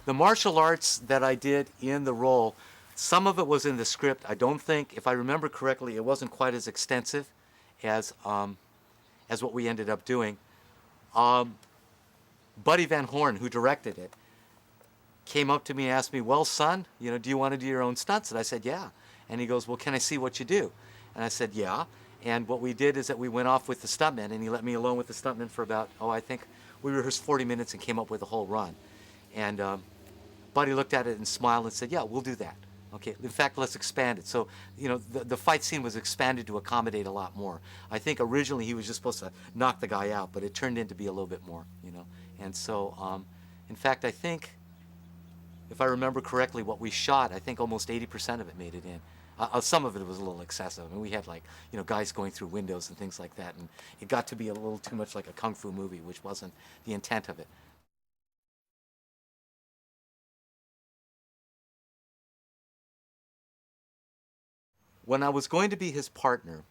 The martial arts that I did in the role, some of it was in the script. I don't think, if I remember correctly, it wasn't quite as extensive as what we ended up doing. Um, Buddy Van Horn, who directed it, came up to me and asked me, "Well, son, do you want to do your own stunts?" And I said, "Yeah." And he goes, "Well, can I see what you do?" And I said, "Yeah." And what we did is that we went off with the stuntman, and he let me alone with the stuntman for about, I think we rehearsed 40 minutes and came up with a whole run. And Buddy looked at it and smiled and said, "Yeah, we'll do that. Okay, in fact, let's expand it." So, the fight scene was expanded to accommodate a lot more. I think originally he was just supposed to knock the guy out, but it turned in to be a little bit more. And so, in fact, I think, if I remember correctly, what we shot, I think almost 80% of it made it in. Some of it was a little excessive. I mean, we had guys going through windows and things like that, and it got to be a little too much like a kung fu movie, which wasn't the intent of it. When I was going to be his partner,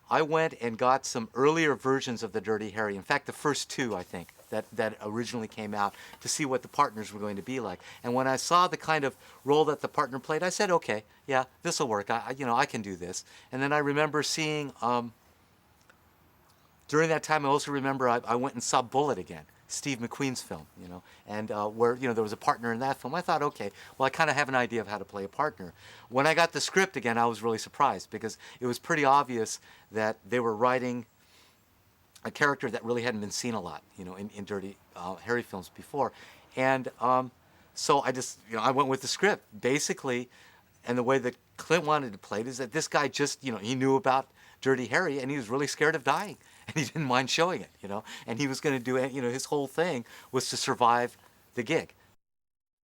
I went and got some earlier versions of the Dirty Harry. In fact, the first two, I think, that originally came out, to see what the partners were going to be like. And when I saw the kind of role that the partner played, I said, "Okay, yeah, this will work. I can do this." And then I remember seeing, during that time, I also remember I went and saw Bullet again, Steve McQueen's film, and where, there was a partner in that film. I thought, okay, well, I kind of have an idea of how to play a partner. When I got the script again, I was really surprised, because it was pretty obvious that they were writing a character that really hadn't been seen a lot, in Dirty Harry films before. And so I just, I went with the script, basically. And the way that Clint wanted to play it is that this guy just, he knew about Dirty Harry, and he was really scared of dying, and he didn't mind showing it. And he was going to do it. His whole thing was to survive the gig.